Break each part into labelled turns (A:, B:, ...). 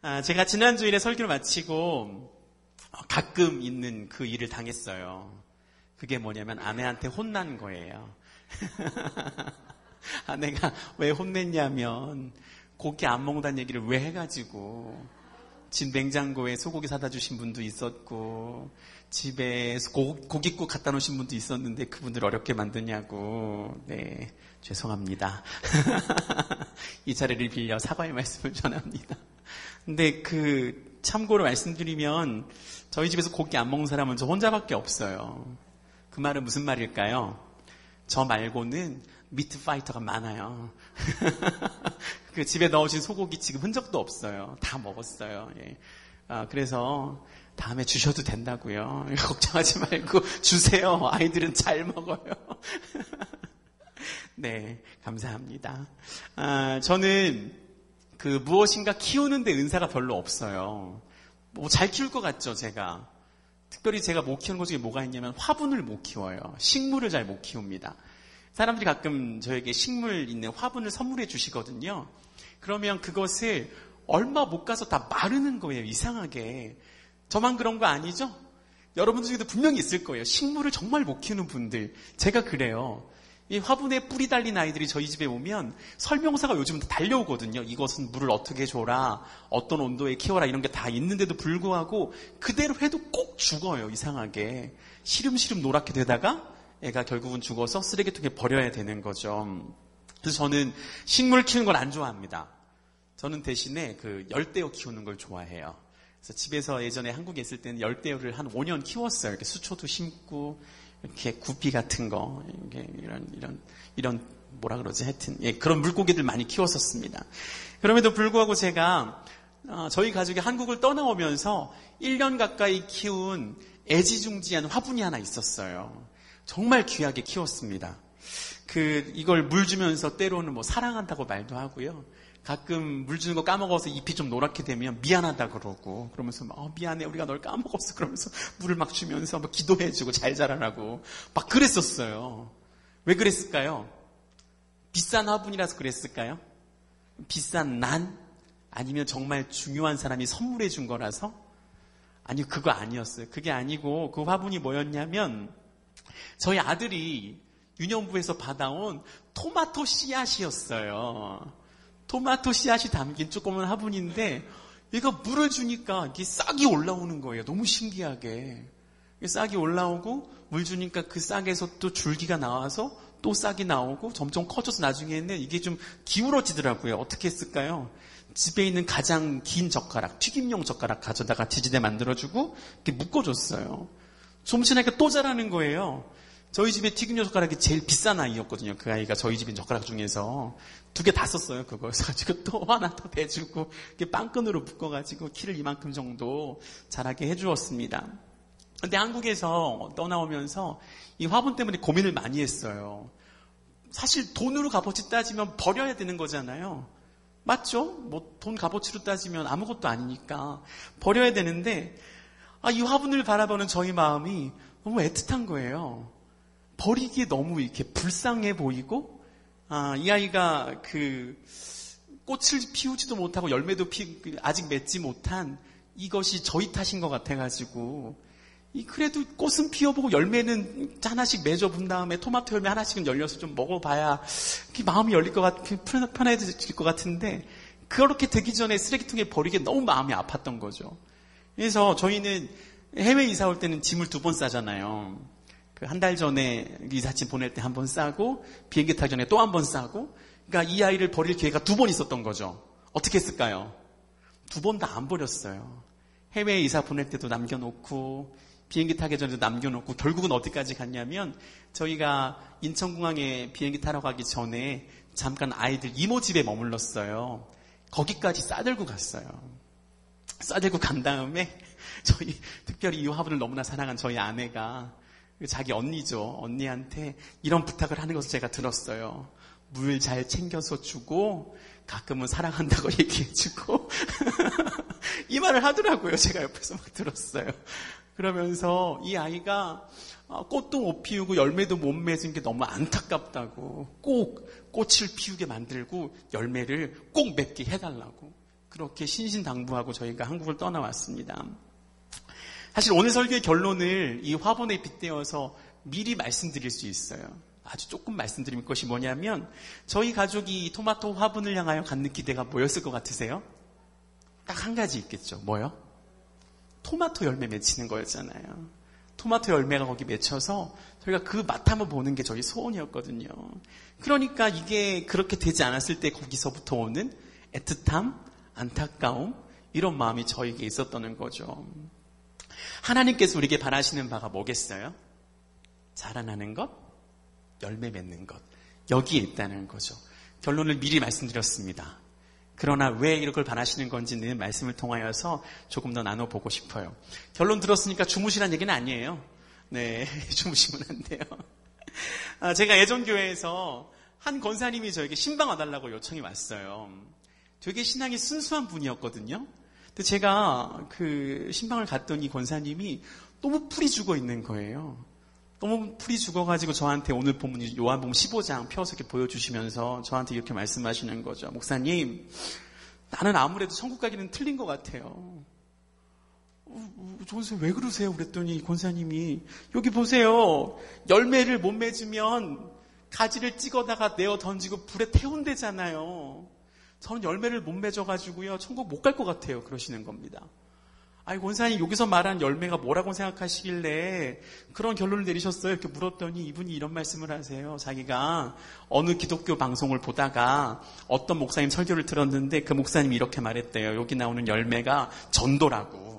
A: 제가 지난 주일에 설교를 마치고 가끔 있는 그 일을 당했어요. 그게 뭐냐면 아내한테 혼난 거예요. 아내가 왜 혼냈냐면 고기 안 먹는다는 얘기를 왜 해가지고 집 냉장고에 소고기 사다 주신 분도 있었고 집에 고깃국 갖다 놓으신 분도 있었는데 그분들 어렵게 만드냐고. 네, 죄송합니다. 이 자리를 빌려 사과의 말씀을 전합니다. 근데 참고로 말씀드리면 저희 집에서 고기 안 먹는 사람은 저 혼자밖에 없어요. 그 말은 무슨 말일까요? 저 말고는 미트 파이터가 많아요. 그 집에 넣으신 소고기 지금 흔적도 없어요. 다 먹었어요. 예. 그래서 다음에 주셔도 된다고요. 걱정하지 말고 주세요. 아이들은 잘 먹어요. 네, 감사합니다. 저는 무엇인가 키우는데 은사가 별로 없어요. 잘 키울 것 같죠, 제가. 특별히 제가 못 키우는 것 중에 뭐가 있냐면 화분을 못 키워요. 식물을 잘 못 키웁니다. 사람들이 가끔 저에게 식물 있는 화분을 선물해 주시거든요. 그러면 그것을 얼마 못 가서 다 마르는 거예요, 이상하게. 저만 그런 거 아니죠? 여러분 중에도 분명히 있을 거예요. 식물을 정말 못 키우는 분들. 제가 그래요. 이 화분에 뿌리 달린 아이들이 저희 집에 오면 설명서가 요즘 달려오거든요. 이것은 물을 어떻게 줘라, 어떤 온도에 키워라, 이런 게 다 있는데도 불구하고 그대로 해도 꼭 죽어요, 이상하게. 시름시름 노랗게 되다가 애가 결국은 죽어서 쓰레기통에 버려야 되는 거죠. 그래서 저는 식물 키우는 걸 안 좋아합니다. 저는 대신에 열대어 키우는 걸 좋아해요. 그래서 집에서 예전에 한국에 있을 때는 열대어를 한 5년 키웠어요. 이렇게 수초도 심고, 이렇게 구피 같은 거, 이런 뭐라 그러지? 하여튼, 예, 그런 물고기들 많이 키웠었습니다. 그럼에도 불구하고 제가, 저희 가족이 한국을 떠나오면서 1년 가까이 키운 애지중지한 화분이 하나 있었어요. 정말 귀하게 키웠습니다. 이걸 물 주면서 때로는 사랑한다고 말도 하고요. 가끔 물 주는 거 까먹어서 잎이 좀 노랗게 되면 미안하다 그러고, 그러면서 미안해, 우리가 널 까먹었어. 그러면서 물을 막 주면서 기도해주고 잘 자라라고 막 그랬었어요. 왜 그랬을까요? 비싼 화분이라서 그랬을까요? 비싼 난? 아니면 정말 중요한 사람이 선물해 준 거라서? 아니요, 그거 아니었어요. 그게 아니고 그 화분이 뭐였냐면 저희 아들이 유년부에서 받아온 토마토 씨앗이었어요. 토마토 씨앗이 담긴 조그만 화분인데 얘가 물을 주니까 이게 싹이 올라오는 거예요. 너무 신기하게. 싹이 올라오고 물 주니까 그 싹에서 또 줄기가 나와서 또 싹이 나오고 점점 커져서 나중에는 이게 좀 기울어지더라고요. 어떻게 했을까요? 집에 있는 가장 긴 젓가락, 튀김용 젓가락 가져다가 지지대 만들어주고 이렇게 묶어줬어요. 좀 지나니까 또 자라는 거예요. 저희 집에 튀김용 젓가락이 제일 비싼 아이였거든요. 그 아이가 저희 집인 젓가락 중에서 2개 다 썼어요. 그래서 가지고 또 하나 더 대주고 이렇게 빵끈으로 묶어가지고 키를 이만큼 정도 자라게 해주었습니다. 근데 한국에서 떠나오면서 이 화분 때문에 고민을 많이 했어요. 사실 돈으로 값어치 따지면 버려야 되는 거잖아요. 맞죠? 돈 값어치로 따지면 아무것도 아니니까 버려야 되는데 이 화분을 바라보는 저희 마음이 너무 애틋한 거예요. 버리기에 너무 이렇게 불쌍해 보이고, 이 아이가 꽃을 피우지도 못하고 열매도 아직 맺지 못한 이것이 저희 탓인 것 같아가지고, 그래도 꽃은 피워보고 열매는 하나씩 맺어본 다음에 토마토 열매 하나씩은 열려서 좀 먹어봐야 마음이 열릴 것 편해질 것 같은데, 그렇게 되기 전에 쓰레기통에 버리기에 너무 마음이 아팠던 거죠. 그래서 저희는 해외 이사 올 때는 짐을 2번 싸잖아요. 한 달 전에 이삿짐 보낼 때 1번 싸고 비행기 타기 전에 또 1번 싸고, 그러니까 이 아이를 버릴 기회가 2번 있었던 거죠. 어떻게 했을까요? 2번 다 안 버렸어요. 해외 이사 보낼 때도 남겨놓고 비행기 타기 전에도 남겨놓고 결국은 어디까지 갔냐면 저희가 인천공항에 비행기 타러 가기 전에 잠깐 아이들 이모 집에 머물렀어요. 거기까지 싸들고 갔어요. 싸들고 간 다음에 저희 특별히 이 화분을 너무나 사랑한 저희 아내가 자기 언니죠. 언니한테 이런 부탁을 하는 것을 제가 들었어요. 물 잘 챙겨서 주고 가끔은 사랑한다고 얘기해주고 이 말을 하더라고요. 제가 옆에서 막 들었어요. 그러면서 이 아이가 꽃도 못 피우고 열매도 못 맺은 게 너무 안타깝다고 꼭 꽃을 피우게 만들고 열매를 꼭 맺게 해달라고 그렇게 신신당부하고 저희가 한국을 떠나왔습니다. 사실 오늘 설교의 결론을 이 화분에 빗대어서 미리 말씀드릴 수 있어요. 아주 조금 말씀드릴 것이 뭐냐면 저희 가족이 토마토 화분을 향하여 갖는 기대가 뭐였을 것 같으세요? 딱 한 가지 있겠죠. 뭐요? 토마토 열매 맺히는 거였잖아요. 토마토 열매가 거기 맺혀서 저희가 그 맛 한번 보는 게 저희 소원이었거든요. 그러니까 이게 그렇게 되지 않았을 때 거기서부터 오는 애틋함, 안타까움 이런 마음이 저에게 있었다는 거죠. 하나님께서 우리에게 바라시는 바가 뭐겠어요? 자라나는 것, 열매 맺는 것. 여기에 있다는 거죠. 결론을 미리 말씀드렸습니다. 그러나 왜 이걸 바라시는 건지는 말씀을 통하여서 조금 더 나눠보고 싶어요. 결론 들었으니까 주무시란 얘기는 아니에요. 네, 주무시면 안 돼요. 제가 예전 교회에서 한 권사님이 저에게 신방 와달라고 요청이 왔어요. 되게 신앙이 순수한 분이었거든요. 근데 제가 그 신방을 갔더니 권사님이 너무 풀이 죽어 있는 거예요. 너무 풀이 죽어가지고 저한테 오늘 본문이 요한복음 15장 펴서 이렇게 보여주시면서 저한테 이렇게 말씀하시는 거죠. 목사님, 나는 아무래도 천국 가기는 틀린 것 같아요. 선생님 왜 그러세요? 그랬더니 권사님이 여기 보세요. 열매를 못 맺으면 가지를 찍어다가 내어 던지고 불에 태운대잖아요. 저는 열매를 못 맺어가지고요. 천국 못 갈 것 같아요. 그러시는 겁니다. 아니 권사님 여기서 말한 열매가 뭐라고 생각하시길래 그런 결론을 내리셨어요? 이렇게 물었더니 이분이 이런 말씀을 하세요. 자기가 어느 기독교 방송을 보다가 어떤 목사님 설교를 들었는데 그 목사님이 이렇게 말했대요. 여기 나오는 열매가 전도라고.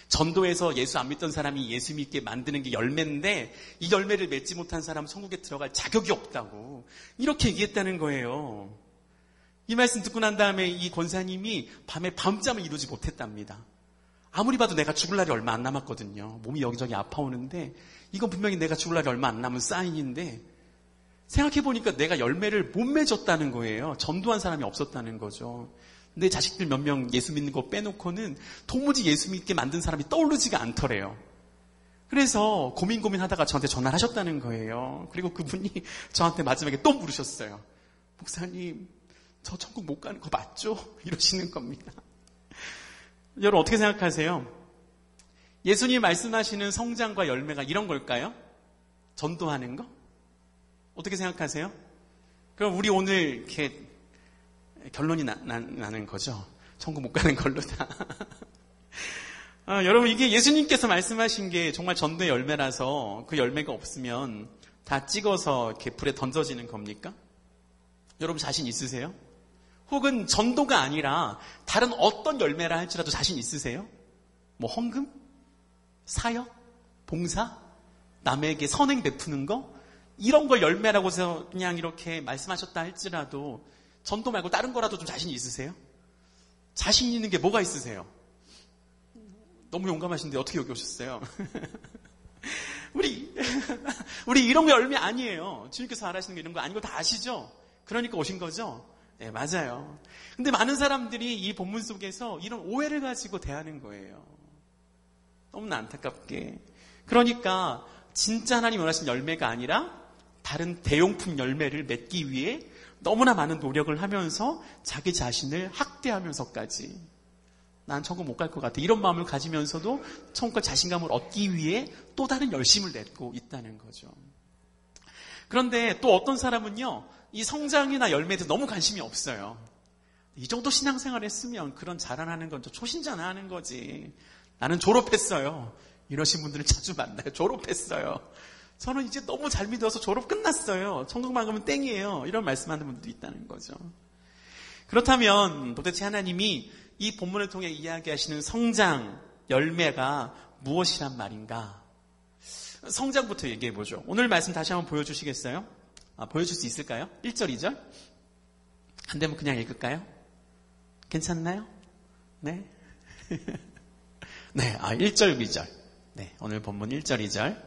A: 전도에서 예수 안 믿던 사람이 예수 믿게 만드는 게 열매인데 이 열매를 맺지 못한 사람은 천국에 들어갈 자격이 없다고. 이렇게 얘기했다는 거예요. 이 말씀 듣고 난 다음에 이 권사님이 밤에 밤잠을 이루지 못했답니다. 아무리 봐도 내가 죽을 날이 얼마 안 남았거든요. 몸이 여기저기 아파오는데 이건 분명히 내가 죽을 날이 얼마 안 남은 사인인데 생각해보니까 내가 열매를 못 맺었다는 거예요. 전도한 사람이 없었다는 거죠. 내 자식들 몇 명 예수 믿는 거 빼놓고는 도무지 예수 믿게 만든 사람이 떠오르지가 않더래요. 그래서 고민하다가 저한테 전화를 하셨다는 거예요. 그리고 그분이 저한테 마지막에 또 물으셨어요. 목사님, 저 천국 못 가는 거 맞죠? 이러시는 겁니다. 여러분 어떻게 생각하세요? 예수님이 말씀하시는 성장과 열매가 이런 걸까요? 전도하는 거? 어떻게 생각하세요? 그럼 우리 오늘 이렇게 결론이 나는 거죠. 천국 못 가는 걸로다. 여러분 이게 예수님께서 말씀하신 게 정말 전도의 열매라서 그 열매가 없으면 다 찍어서 이렇게 불에 던져지는 겁니까? 여러분 자신 있으세요? 혹은 전도가 아니라 다른 어떤 열매라 할지라도 자신 있으세요? 뭐 헌금? 사역? 봉사? 남에게 선행 베푸는 거? 이런 걸 열매라고 해서 그냥 이렇게 말씀하셨다 할지라도 전도 말고 다른 거라도 좀 자신 있으세요? 자신 있는 게 뭐가 있으세요? 너무 용감하신데 어떻게 여기 오셨어요? 우리 이런 거 열매 아니에요. 주님께서 말하시는 게 이런 거 아니고 다 아시죠? 그러니까 오신 거죠? 네, 맞아요. 근데 많은 사람들이 이 본문 속에서 이런 오해를 가지고 대하는 거예요. 너무나 안타깝게. 그러니까 진짜 하나님 원하시는 열매가 아니라 다른 대용품 열매를 맺기 위해 너무나 많은 노력을 하면서 자기 자신을 학대하면서까지 난 천국 못 갈 것 같아. 이런 마음을 가지면서도 천국과 자신감을 얻기 위해 또 다른 열심을 냈고 있다는 거죠. 그런데 또 어떤 사람은요. 이 성장이나 열매에도 너무 관심이 없어요. 이 정도 신앙생활 했으면 그런 자랑하는 건 초신자나 하는 거지. 나는 졸업했어요. 이러신 분들을 자주 만나요. 졸업했어요. 저는 이제 너무 잘 믿어서 졸업 끝났어요. 천국만 가면 땡이에요. 이런 말씀하는 분들도 있다는 거죠. 그렇다면 도대체 하나님이 이 본문을 통해 이야기하시는 성장, 열매가 무엇이란 말인가? 성장부터 얘기해보죠. 오늘 말씀 다시 한번 보여주시겠어요? 보여줄 수 있을까요? 1절, 2절? 안 되면 그냥 읽을까요? 괜찮나요? 네. 네, 1절, 2절. 네, 오늘 본문 1절, 2절.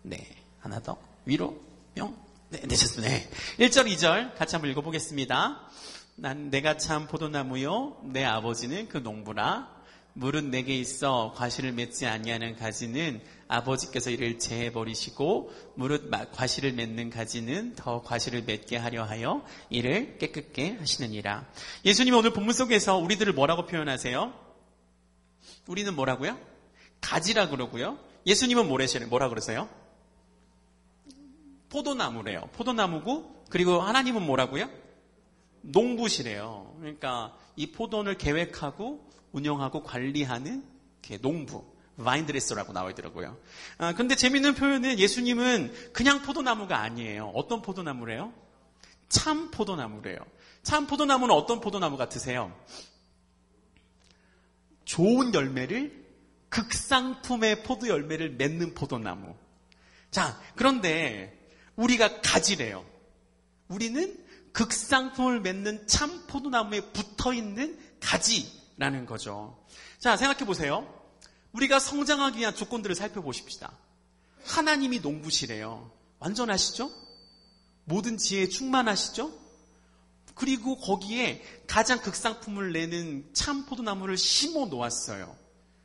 A: 네, 하나 더. 위로, 뿅. 네, 됐습니다. 네. 1절, 2절 같이 한번 읽어보겠습니다. 난 내가 참 포도나무요. 내 아버지는 그 농부라. 무릇 내게 있어 과실을 맺지 아니하는 가지는 아버지께서 이를 제해버리시고 무릇 과실을 맺는 가지는 더 과실을 맺게 하려 하여 이를 깨끗게 하시느니라. 예수님이 오늘 본문 속에서 우리들을 뭐라고 표현하세요? 우리는 뭐라고요? 가지라 그러고요. 예수님은 뭐라 그러세요? 포도나무래요. 포도나무고, 그리고 하나님은 뭐라고요? 농부시래요. 그러니까 이 포도원을 계획하고 운영하고 관리하는 농부, 와인드레서라고 나와 있더라고요. 근데 재밌는 표현은 예수님은 그냥 포도나무가 아니에요. 어떤 포도나무래요? 참 포도나무래요. 참 포도나무는 어떤 포도나무 같으세요? 좋은 열매를, 극상품의 포도 열매를 맺는 포도나무. 자, 그런데 우리가 가지래요. 우리는 극상품을 맺는 참 포도나무에 붙어있는 가지라는 거죠. 자, 생각해 보세요. 우리가 성장하기 위한 조건들을 살펴보십시다. 하나님이 농부시래요. 완전하시죠? 모든 지혜에 충만하시죠? 그리고 거기에 가장 극상품을 내는 참 포도나무를 심어 놓았어요.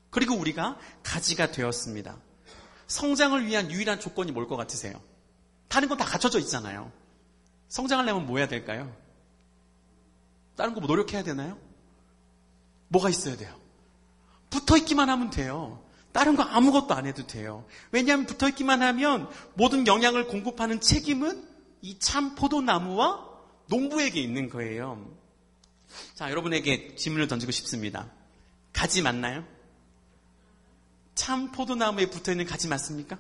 A: 그리고 우리가 가지가 되었습니다. 성장을 위한 유일한 조건이 뭘 것 같으세요? 다른 건 다 갖춰져 있잖아요. 성장하려면 뭐 해야 될까요? 다른 거 뭐 노력해야 되나요? 뭐가 있어야 돼요? 붙어있기만 하면 돼요. 다른 거 아무것도 안 해도 돼요. 왜냐하면 붙어있기만 하면 모든 영양을 공급하는 책임은 이 참 포도나무와 농부에게 있는 거예요. 자, 여러분에게 질문을 던지고 싶습니다. 가지 맞나요? 참 포도나무에 붙어있는 가지 맞습니까?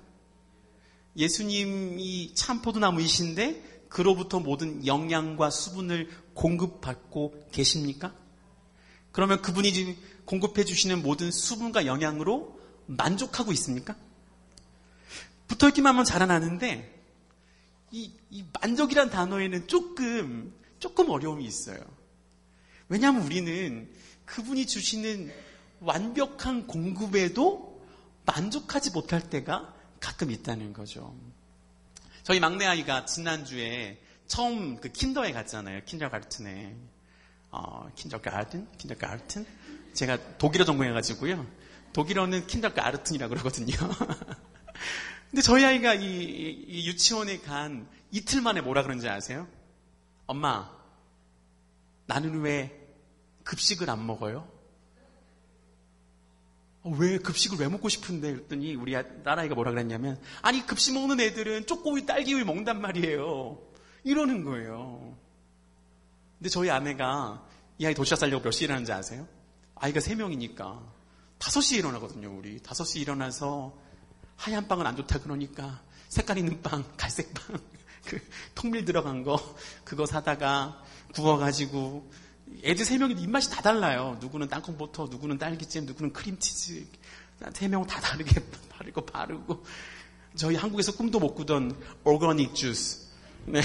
A: 예수님이 참 포도나무이신데 그로부터 모든 영양과 수분을 공급받고 계십니까? 그러면 그분이 공급해 주시는 모든 수분과 영양으로 만족하고 있습니까? 붙어있기만 하면 자라나는데 이 만족이란 단어에는 조금 어려움이 있어요. 왜냐하면 우리는 그분이 주시는 완벽한 공급에도 만족하지 못할 때가 가끔 있다는 거죠. 저희 막내 아이가 지난주에 처음 그 킨더에 갔잖아요. 킨더가르튼에. 킨더가르튼? 제가 독일어 전공해가지고요. 독일어는 킨더가르튼이라고 그러거든요. 근데 저희 아이가 이 유치원에 간 이틀 만에 뭐라 그런지 아세요? 엄마, 나는 왜 급식을 안 먹어요? 왜 급식을 왜 먹고 싶은데? 그랬더니 우리 딸아이가 뭐라 그랬냐면, 아니 급식 먹는 애들은 초코우유, 딸기우유 먹는단 말이에요. 이러는 거예요. 근데 저희 아내가 이 아이 도시락 싸려고 몇 시에 일어나는지 아세요? 아이가 3명이니까 5시에 일어나거든요. 우리 5시에 일어나서 하얀 빵은 안 좋다 그러니까 색깔 있는 빵, 갈색 빵, 그 통밀 들어간 거 그거 사다가 구워가지고, 애들 3명이 입맛이 다 달라요. 누구는 땅콩버터, 누구는 딸기잼, 누구는 크림치즈. 3명 다 다르게 바르고. 저희 한국에서 꿈도 못 꾸던 오거닉 주스. 네.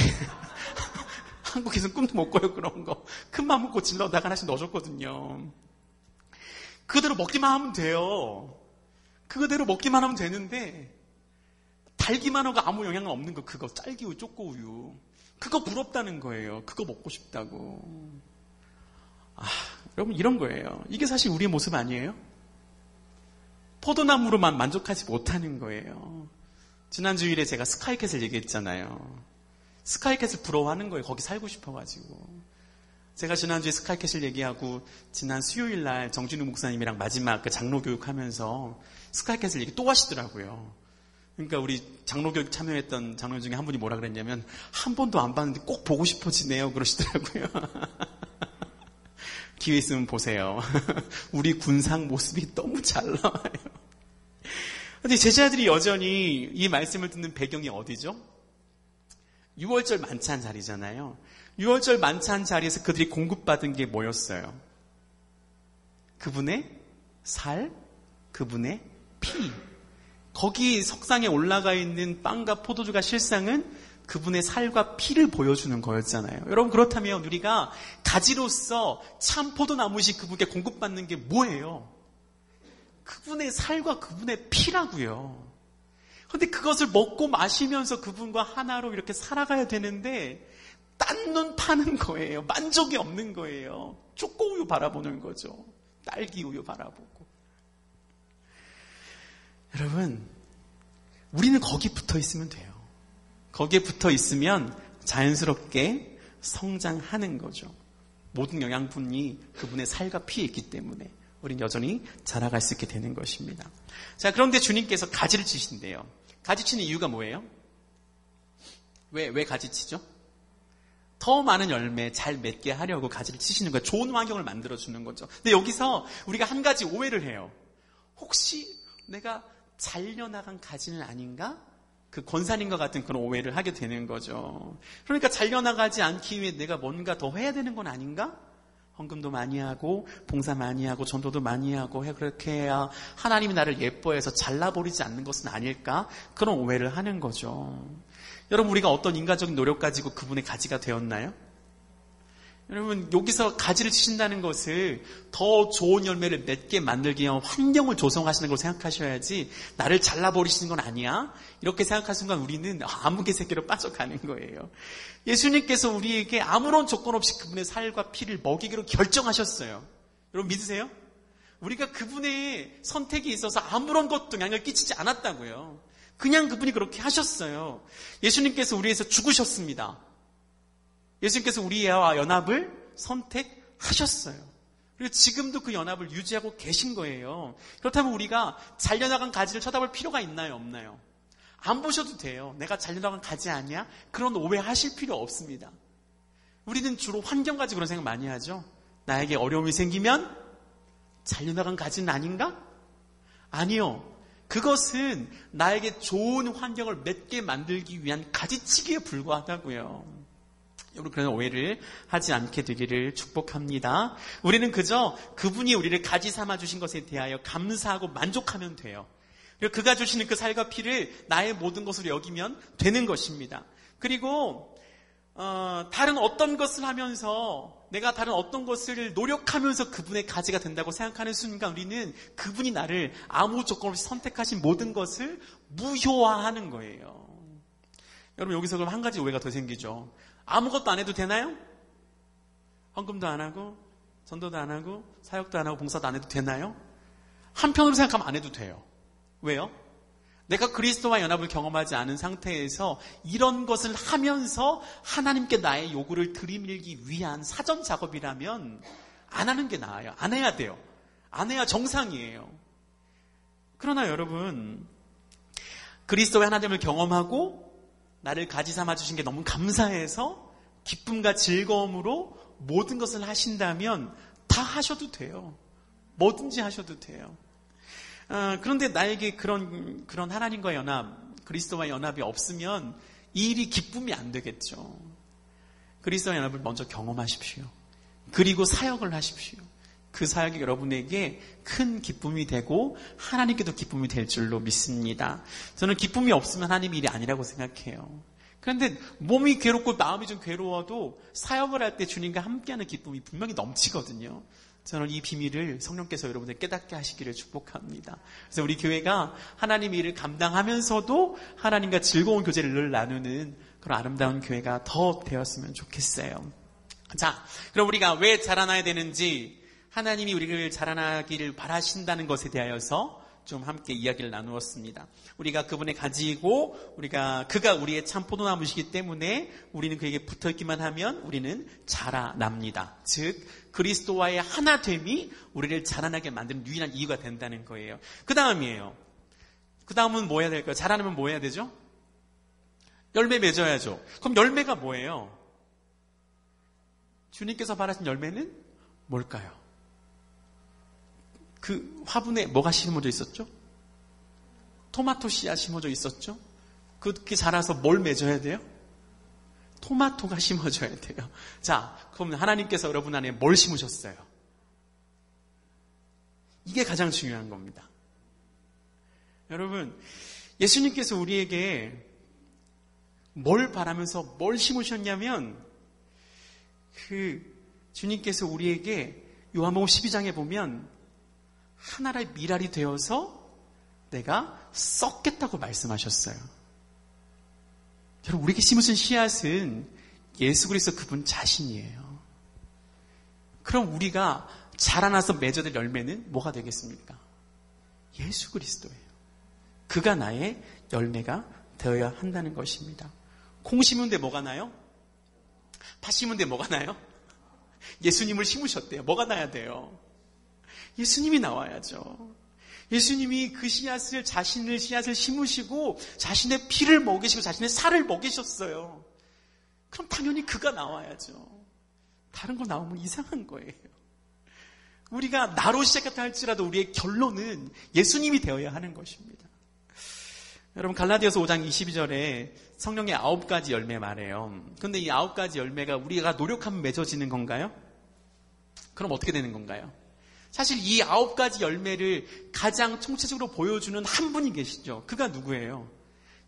A: 한국에서는 꿈도 못 꿔요, 그런 거. 큰맘 먹고 질러다가 하나씩 넣어줬거든요. 그대로 먹기만 하면 돼요. 그대로 먹기만 하면 되는데, 달기만 하고 아무 영향 없는 거, 그거, 딸기우유, 초코우유. 그거 부럽다는 거예요. 그거 먹고 싶다고. 여러분, 이런 거예요. 이게 사실 우리의 모습 아니에요? 포도나무로만 만족하지 못하는 거예요. 지난 주일에 제가 스카이캣을 얘기했잖아요. 스카이캣을 부러워하는 거예요. 거기 살고 싶어가지고. 제가 지난주에 스카이캣을 얘기하고 지난 수요일 날 정진우 목사님이랑 마지막 그 장로교육 하면서 스카이캣을 얘기 또 하시더라고요. 그러니까 우리 장로교육 참여했던 장로 중에 한 분이 뭐라 그랬냐면, 한 번도 안 봤는데 꼭 보고 싶어지네요 그러시더라고요. 기회 있으면 보세요. 우리 군상 모습이 너무 잘 나와요. 근데 제자들이 여전히 이 말씀을 듣는 배경이 어디죠? 6월절 만찬 자리잖아요. 6월절 만찬 자리에서 그들이 공급받은 게 뭐였어요? 그분의 살, 그분의 피. 거기 석상에 올라가 있는 빵과 포도주가 실상은 그분의 살과 피를 보여주는 거였잖아요. 여러분, 그렇다면 우리가 가지로서 참 포도나무시 그분께 공급받는 게 뭐예요? 그분의 살과 그분의 피라고요. 그런데 그것을 먹고 마시면서 그분과 하나로 이렇게 살아가야 되는데 딴 눈 파는 거예요. 만족이 없는 거예요. 초코우유 바라보는 거죠. 딸기우유 바라보고. 여러분, 우리는 거기 붙어 있으면 돼요. 거기에 붙어 있으면 자연스럽게 성장하는 거죠. 모든 영양분이 그분의 살과 피에 있기 때문에 우리는 여전히 자라갈 수 있게 되는 것입니다. 자, 그런데 주님께서 가지를 치신대요. 가지 치는 이유가 뭐예요? 왜 가지 치죠? 더 많은 열매 잘 맺게 하려고 가지를 치시는 거예요. 좋은 환경을 만들어주는 거죠. 근데 여기서 우리가 한 가지 오해를 해요. 혹시 내가 잘려나간 가지는 아닌가? 그 권사님과 같은 그런 오해를 하게 되는 거죠. 그러니까 잘려나가지 않기 위해 내가 뭔가 더 해야 되는 건 아닌가? 헌금도 많이 하고 봉사 많이 하고 전도도 많이 하고 그렇게 해야 하나님이 나를 예뻐해서 잘라버리지 않는 것은 아닐까? 그런 오해를 하는 거죠. 여러분, 우리가 어떤 인간적인 노력 가지고 그분의 가지가 되었나요? 여러분, 여기서 가지를 치신다는 것을 더 좋은 열매를 맺게 만들기 위한 환경을 조성하시는 걸 생각하셔야지 나를 잘라버리시는 건 아니야? 이렇게 생각하는 순간 우리는 암흑의 세계로 빠져가는 거예요. 예수님께서 우리에게 아무런 조건 없이 그분의 살과 피를 먹이기로 결정하셨어요. 여러분 믿으세요? 우리가 그분의 선택이 있어서 아무런 것도 영향을 끼치지 않았다고요. 그냥 그분이 그렇게 하셨어요. 예수님께서 우리 위해서 죽으셨습니다. 예수님께서 우리와 연합을 선택하셨어요. 그리고 지금도 그 연합을 유지하고 계신 거예요. 그렇다면 우리가 잘려나간 가지를 쳐다볼 필요가 있나요? 없나요? 안 보셔도 돼요. 내가 잘려나간 가지 아니야? 그런 오해하실 필요 없습니다. 우리는 주로 환경 가지고 그런 생각 많이 하죠. 나에게 어려움이 생기면 잘려나간 가지는 아닌가? 아니요. 그것은 나에게 좋은 환경을 맺게 만들기 위한 가지치기에 불과하다고요. 여러분, 그런 오해를 하지 않게 되기를 축복합니다. 우리는 그저 그분이 우리를 가지 삼아 주신 것에 대하여 감사하고 만족하면 돼요. 그리고 그가 주시는 그 살과 피를 나의 모든 것으로 여기면 되는 것입니다. 그리고 다른 어떤 것을 하면서 내가 다른 어떤 것을 노력하면서 그분의 가지가 된다고 생각하는 순간 우리는 그분이 나를 아무 조건 없이 선택하신 모든 것을 무효화하는 거예요. 여러분, 여기서 그럼 한 가지 오해가 더 생기죠. 아무것도 안 해도 되나요? 헌금도 안 하고 전도도 안 하고 사역도 안 하고 봉사도 안 해도 되나요? 한편으로 생각하면 안 해도 돼요. 왜요? 내가 그리스도와 연합을 경험하지 않은 상태에서 이런 것을 하면서 하나님께 나의 요구를 들이밀기 위한 사전 작업이라면 안 하는 게 나아요. 안 해야 돼요. 안 해야 정상이에요. 그러나 여러분, 그리스도와 하나님을 경험하고 나를 가지 삼아 주신 게 너무 감사해서 기쁨과 즐거움으로 모든 것을 하신다면 다 하셔도 돼요. 뭐든지 하셔도 돼요. 그런데 나에게 그런 하나님과 연합, 그리스도와 연합이 없으면 이 일이 기쁨이 안 되겠죠. 그리스도와 연합을 먼저 경험하십시오. 그리고 사역을 하십시오. 그 사역이 여러분에게 큰 기쁨이 되고 하나님께도 기쁨이 될 줄로 믿습니다. 저는 기쁨이 없으면 하나님 일이 아니라고 생각해요. 그런데 몸이 괴롭고 마음이 좀 괴로워도 사역을 할 때 주님과 함께하는 기쁨이 분명히 넘치거든요. 저는 이 비밀을 성령께서 여러분들 깨닫게 하시기를 축복합니다. 그래서 우리 교회가 하나님의 일을 감당하면서도 하나님과 즐거운 교제를 늘 나누는 그런 아름다운 교회가 더 되었으면 좋겠어요. 자, 그럼 우리가 왜 자라나야 되는지, 하나님이 우리를 자라나기를 바라신다는 것에 대하여서 좀 함께 이야기를 나누었습니다. 우리가 그분의 가지이고 그가 우리의 참 포도나무시기 때문에 우리는 그에게 붙어있기만 하면 우리는 자라납니다. 즉 그리스도와의 하나됨이 우리를 자라나게 만드는 유일한 이유가 된다는 거예요. 그 다음이에요. 그 다음은 뭐 해야 될까요? 자라나면 뭐 해야 되죠? 열매 맺어야죠. 그럼 열매가 뭐예요? 주님께서 바라신 열매는 뭘까요? 그 화분에 뭐가 심어져 있었죠? 토마토 씨앗 심어져 있었죠? 그렇게 자라서 뭘 맺어야 돼요? 토마토가 심어져야 돼요. 자, 그럼 하나님께서 여러분 안에 뭘 심으셨어요? 이게 가장 중요한 겁니다. 여러분, 예수님께서 우리에게 뭘 바라면서 뭘 심으셨냐면, 주님께서 우리에게 요한복음 12장에 보면 하나의 미랄이 되어서 내가 썩겠다고 말씀하셨어요. 여러분, 우리에게 심으신 씨앗은 예수 그리스도 그분 자신이에요. 그럼 우리가 자라나서 맺어야 될 열매는 뭐가 되겠습니까? 예수 그리스도예요. 그가 나의 열매가 되어야 한다는 것입니다. 콩 심은데 뭐가 나요? 팥 심은데 뭐가 나요? 예수님을 심으셨대요. 뭐가 나야 돼요? 예수님이 나와야죠. 예수님이 그 자신의 씨앗을 심으시고 자신의 피를 먹이시고 자신의 살을 먹이셨어요. 그럼 당연히 그가 나와야죠. 다른 거 나오면 이상한 거예요. 우리가 나로 시작했다 할지라도 우리의 결론은 예수님이 되어야 하는 것입니다. 여러분 갈라디아서 5장 22절에 성령의 9가지 열매 말해요. 그런데 이 9가지 열매가 우리가 노력하면 맺어지는 건가요? 그럼 어떻게 되는 건가요? 사실 이 9가지 열매를 가장 총체적으로 보여주는 한 분이 계시죠. 그가 누구예요?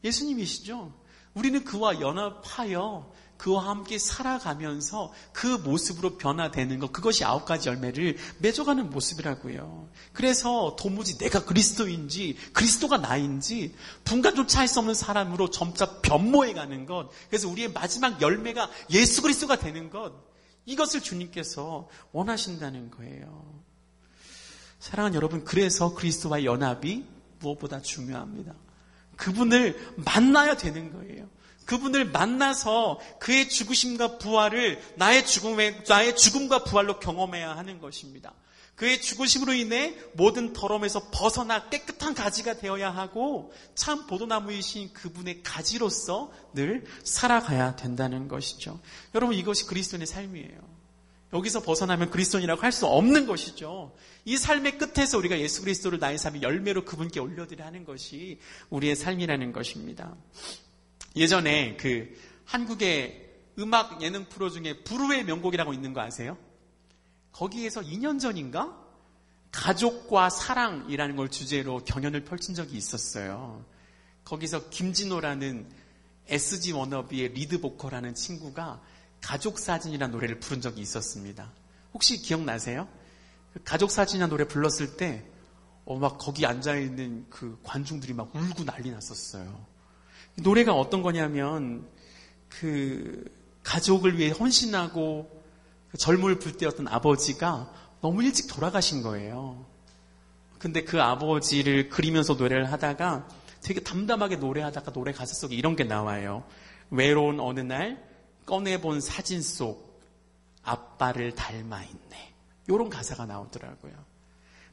A: 예수님이시죠. 우리는 그와 연합하여 그와 함께 살아가면서 그 모습으로 변화되는 것, 그것이 9가지 열매를 맺어가는 모습이라고요. 그래서 도무지 내가 그리스도인지 그리스도가 나인지 분간조차 할 수 없는 사람으로 점차 변모해가는 것, 그래서 우리의 마지막 열매가 예수 그리스도가 되는 것, 이것을 주님께서 원하신다는 거예요. 사랑하는 여러분, 그래서 그리스도와의 연합이 무엇보다 중요합니다. 그분을 만나야 되는 거예요. 그분을 만나서 그의 죽으심과 부활을 나의 죽음과 부활로 경험해야 하는 것입니다. 그의 죽으심으로 인해 모든 더러움에서 벗어나 깨끗한 가지가 되어야 하고 참 포도나무이신 그분의 가지로서 늘 살아가야 된다는 것이죠. 여러분, 이것이 그리스도인의 삶이에요. 여기서 벗어나면 그리스도인이라고 할 수 없는 것이죠. 이 삶의 끝에서 우리가 예수 그리스도를 나의 삶의 열매로 그분께 올려드려야 하는 것이 우리의 삶이라는 것입니다. 예전에 그 한국의 음악 예능 프로 중에 불후의 명곡이라고 있는 거 아세요? 거기에서 2년 전인가? 가족과 사랑이라는 걸 주제로 경연을 펼친 적이 있었어요. 거기서 김진호라는 SG 워너비의 리드 보컬하는 친구가 가족사진이라는 노래를 부른 적이 있었습니다. 혹시 기억나세요? 가족사진이라는 노래 불렀을 때 막 거기 앉아있는 그 관중들이 막 울고 난리 났었어요. 노래가 어떤 거냐면 그 가족을 위해 헌신하고 젊음을 불 때였던 아버지가 너무 일찍 돌아가신 거예요. 근데 그 아버지를 그리면서 노래를 하다가 되게 담담하게 노래하다가 노래 가사 속에 이런 게 나와요. 외로운 어느 날 꺼내본 사진 속 아빠를 닮아있네. 이런 가사가 나오더라고요.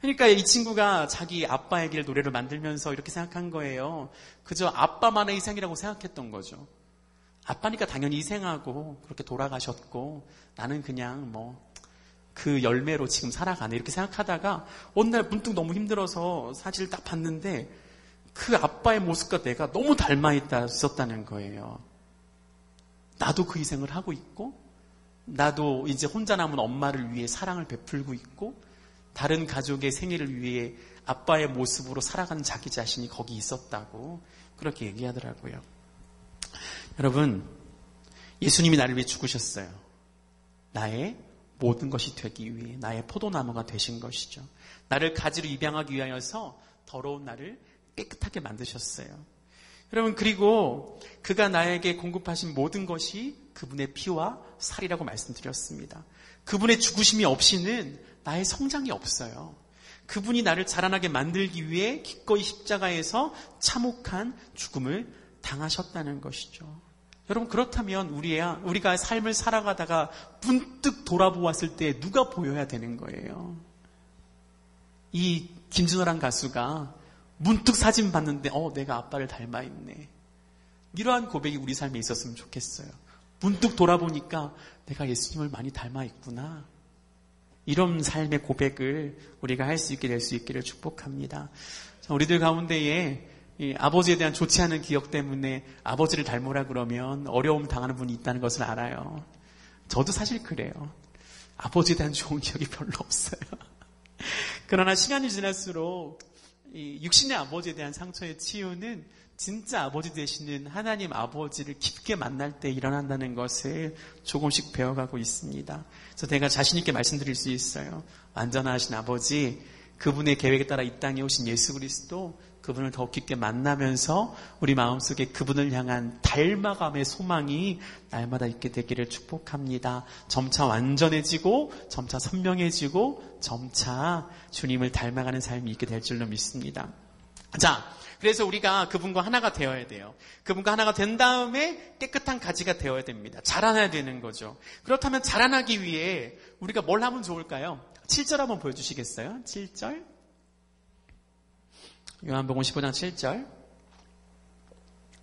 A: 그러니까 이 친구가 자기 아빠에게 노래를 만들면서 이렇게 생각한 거예요. 그저 아빠만의 희생이라고 생각했던 거죠. 아빠니까 당연히 희생하고 그렇게 돌아가셨고 나는 그냥 그 열매로 지금 살아가네 이렇게 생각하다가 어느 날 문득 너무 힘들어서 사진을 딱 봤는데 그 아빠의 모습과 내가 너무 닮아있었다는 거예요. 나도 그 희생을 하고 있고 나도 이제 혼자 남은 엄마를 위해 사랑을 베풀고 있고 다른 가족의 생일을 위해 아빠의 모습으로 살아가는 자기 자신이 거기 있었다고 그렇게 얘기하더라고요. 여러분, 예수님이 나를 위해 죽으셨어요. 나의 모든 것이 되기 위해 나의 포도나무가 되신 것이죠. 나를 가지로 입양하기 위하여서 더러운 나를 깨끗하게 만드셨어요. 여러분, 그리고 그가 나에게 공급하신 모든 것이 그분의 피와 살이라고 말씀드렸습니다. 그분의 죽으심이 없이는 나의 성장이 없어요. 그분이 나를 자라나게 만들기 위해 기꺼이 십자가에서 참혹한 죽음을 당하셨다는 것이죠. 여러분, 그렇다면 우리가 삶을 살아가다가 문득 돌아보았을 때 누가 보여야 되는 거예요? 이 김진호란 가수가 문득 사진 봤는데 내가 아빠를 닮아있네. 이러한 고백이 우리 삶에 있었으면 좋겠어요. 문득 돌아보니까 내가 예수님을 많이 닮아있구나. 이런 삶의 고백을 우리가 할 수 있게 될 수 있기를 축복합니다. 우리들 가운데에 이 아버지에 대한 좋지 않은 기억 때문에 아버지를 닮으라 그러면 어려움 당하는 분이 있다는 것을 알아요. 저도 사실 그래요. 아버지에 대한 좋은 기억이 별로 없어요. 그러나 시간이 지날수록 이 육신의 아버지에 대한 상처의 치유는 진짜 아버지 되시는 하나님 아버지를 깊게 만날 때 일어난다는 것을 조금씩 배워가고 있습니다. 그래서 제가 자신 있게 말씀드릴 수 있어요. 완전하신 아버지, 그분의 계획에 따라 이 땅에 오신 예수 그리스도, 그분을 더 깊게 만나면서 우리 마음속에 그분을 향한 닮아감의 소망이 날마다 있게 되기를 축복합니다. 점차 완전해지고 점차 선명해지고 점차 주님을 닮아가는 삶이 있게 될 줄로 믿습니다. 자, 그래서 우리가 그분과 하나가 되어야 돼요. 그분과 하나가 된 다음에 깨끗한 가지가 되어야 됩니다. 자라나야 되는 거죠. 그렇다면 자라나기 위해 우리가 뭘 하면 좋을까요? 7절 한번 보여주시겠어요? 7절. 요한복음 15장 7절.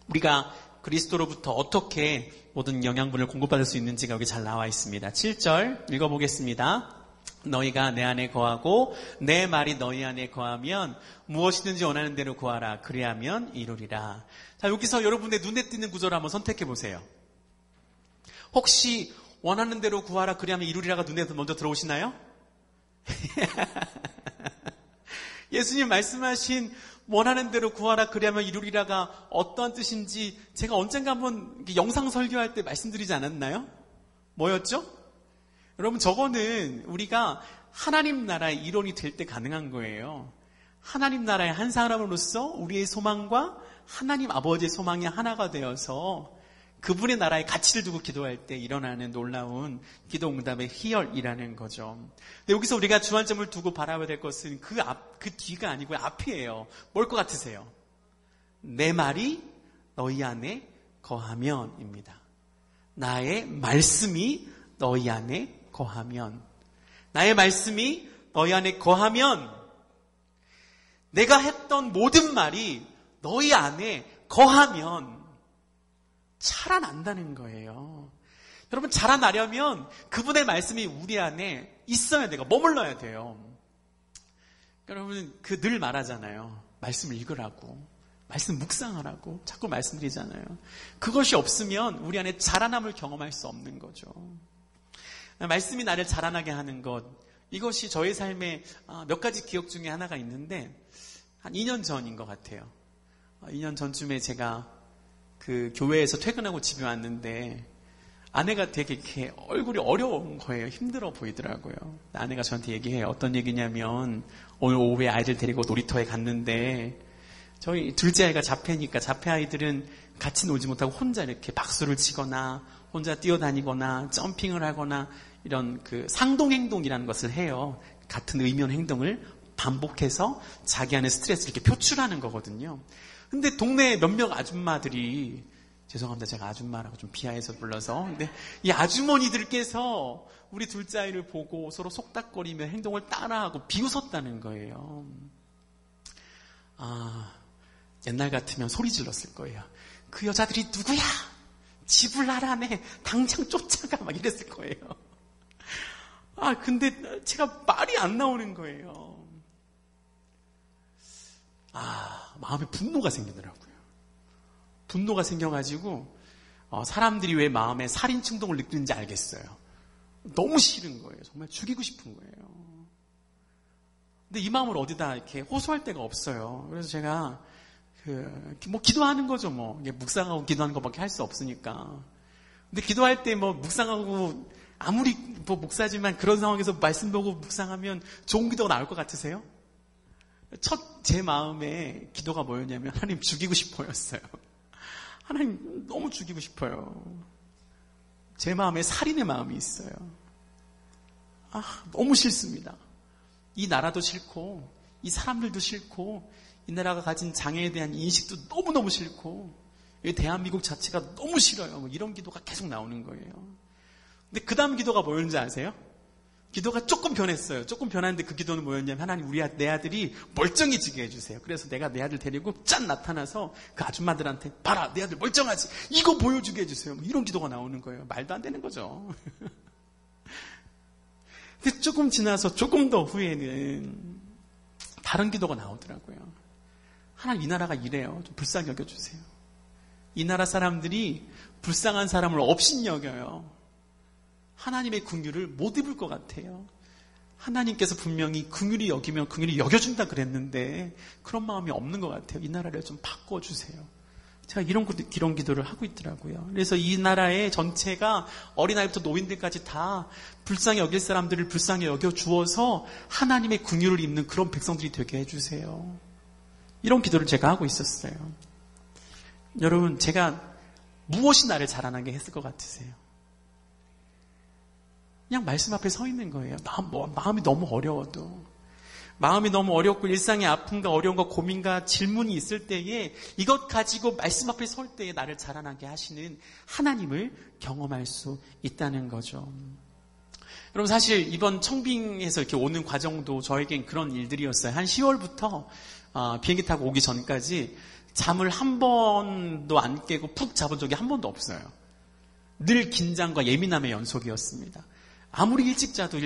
A: 우리가 그리스도로부터 어떻게 모든 영양분을 공급받을 수 있는지가 여기 잘 나와 있습니다. 7절 읽어보겠습니다. 너희가 내 안에 거하고 내 말이 너희 안에 거하면 무엇이든지 원하는 대로 구하라. 그리하면 이루리라. 자, 여기서 여러분의 눈에 띄는 구절을 한번 선택해 보세요. 혹시 원하는 대로 구하라 그리하면 이루리라가 눈에 먼저 들어오시나요? 예수님 말씀하신 원하는 대로 구하라 그리하면 이루리라가 어떠한 뜻인지 제가 언젠가 한번 영상 설교할 때 말씀드리지 않았나요? 뭐였죠? 여러분, 저거는 우리가 하나님 나라의 일원이 될 때 가능한 거예요. 하나님 나라의 한 사람으로서 우리의 소망과 하나님 아버지의 소망이 하나가 되어서 그분의 나라의 가치를 두고 기도할 때 일어나는 놀라운 기도 응답의 희열이라는 거죠. 근데 여기서 우리가 주안점을 두고 바라봐야 될 것은 그 뒤가 아니고 앞이에요. 뭘 것 같으세요? 내 말이 너희 안에 거하면입니다. 나의 말씀이 너희 안에 거하면, 나의 말씀이 너희 안에 거하면 내가 했던 모든 말이 너희 안에 거하면 자라난다는 거예요. 여러분, 자라나려면 그분의 말씀이 우리 안에 있어야 돼요. 머물러야 돼요. 여러분, 늘 말하잖아요. 말씀을 읽으라고, 말씀 묵상하라고 자꾸 말씀드리잖아요. 그것이 없으면 우리 안에 자라남을 경험할 수 없는 거죠. 말씀이 나를 자라나게 하는 것, 이것이 저의 삶의 몇 가지 기억 중에 하나가 있는데, 한 2년 전인 것 같아요. 2년 전쯤에 제가 그 교회에서 퇴근하고 집에 왔는데 아내가 되게 이렇게 얼굴이 어려운 거예요. 힘들어 보이더라고요. 아내가 저한테 얘기해요. 어떤 얘기냐면, 오늘 오후에 아이들 데리고 놀이터에 갔는데 저희 둘째 아이가 자폐니까 자폐 아이들은 같이 놀지 못하고 혼자 이렇게 박수를 치거나 혼자 뛰어다니거나 점핑을 하거나 이런 그 상동행동이라는 것을 해요. 같은 의미의 행동을 반복해서 자기 안에 스트레스를 이렇게 표출하는 거거든요. 근데 동네 몇몇 아줌마들이, 죄송합니다, 제가 아줌마라고 좀 비하해서 불러서, 근데 이 아주머니들께서 우리 둘째 아이를 보고 서로 속닥거리며 행동을 따라하고 비웃었다는 거예요. 옛날 같으면 소리 질렀을 거예요. 그 여자들이 누구야? 집을 알아내. 당장 쫓아가. 막 이랬을 거예요. 근데 제가 말이 안 나오는 거예요. 마음에 분노가 생기더라고요. 분노가 생겨가지고 사람들이 왜 마음에 살인 충동을 느끼는지 알겠어요. 너무 싫은 거예요. 정말 죽이고 싶은 거예요. 근데 이 마음을 어디다 이렇게 호소할 데가 없어요. 그래서 제가 기도하는 거죠. 묵상하고 기도하는 것밖에 할 수 없으니까. 근데 기도할 때 묵상하고 아무리 목사지만 그런 상황에서 말씀 보고 묵상하면 좋은 기도가 나올 것 같으세요? 제 마음에 기도가 뭐였냐면, 하나님 죽이고 싶어였어요. 하나님 너무 죽이고 싶어요. 제 마음에 살인의 마음이 있어요. 너무 싫습니다. 이 나라도 싫고, 이 사람들도 싫고, 이 나라가 가진 장애에 대한 인식도 너무너무 싫고, 대한민국 자체가 너무 싫어요. 이런 기도가 계속 나오는 거예요. 근데 그 다음 기도가 뭐였는지 아세요? 기도가 조금 변했어요. 조금 변했는데 그 기도는 뭐였냐면, 하나님 내 아들이 멀쩡해지게 해주세요. 그래서 내가 내 아들 데리고 짠 나타나서 그 아줌마들한테, 봐라, 내 아들 멀쩡하지? 이거 보여주게 해주세요. 이런 기도가 나오는 거예요. 말도 안 되는 거죠. 근데 조금 지나서 조금 더 후에는 다른 기도가 나오더라고요. 하나님, 이 나라가 이래요. 좀 불쌍히 여겨주세요. 이 나라 사람들이 불쌍한 사람을 업신여겨요. 하나님의 긍휼을 못 입을 것 같아요. 하나님께서 분명히 긍휼히 여기면 긍휼히 여겨준다 그랬는데 그런 마음이 없는 것 같아요. 이 나라를 좀 바꿔주세요. 제가 이런 기도를 하고 있더라고요. 그래서 이 나라의 전체가 어린아이부터 노인들까지 다 불쌍히 여길 사람들을 불쌍히 여겨주어서 하나님의 긍휼을 입는 그런 백성들이 되게 해주세요. 이런 기도를 제가 하고 있었어요. 여러분, 제가 무엇이 나를 자라나게 했을 것 같으세요? 그냥 말씀 앞에 서 있는 거예요. 마음이 너무 어려워도. 마음이 너무 어렵고 일상의 아픔과 어려움과 고민과 질문이 있을 때에 이것 가지고 말씀 앞에 설 때에 나를 자라나게 하시는 하나님을 경험할 수 있다는 거죠. 여러분 사실 이번 청빙에서 이렇게 오는 과정도 저에겐 그런 일들이었어요. 한 10월부터 비행기 타고 오기 전까지 잠을 한 번도 안 깨고 푹 자본 적이 한 번도 없어요. 늘 긴장과 예민함의 연속이었습니다. 아무리 일찍 자도